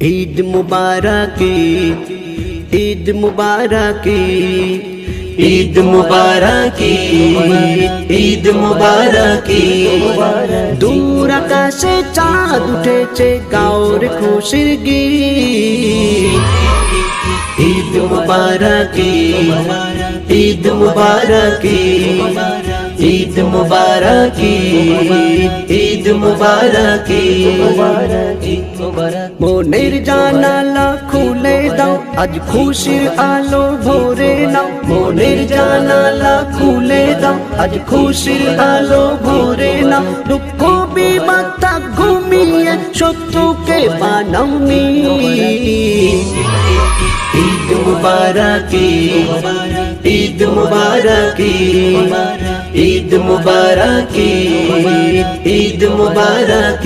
ঈদ মুবারক, ঈদ মুবারক, ঈদ মুবারক, ঈদ মুবারক। দূর আকাশে চাঁদ উঠেছে, গাওর খুশির গীত। ঈদ মুবারক, ঈদ মুবারক, ঈদ মুবারক, ঈদ মুবারক। মনের জানালা খুলে দাও, আজ খুশির আলো ভরে নাও। মনের জানালা খুলে দাও, আজ খুশির আলো ভরে নাও। দুঃখ বিমাতা ঘুমিয়ে শত্রুকে বানাও নীত। ঈদ মুবারক, ঈদ মুবারক, ঈদ মুবারক, ঈদ মুবারক।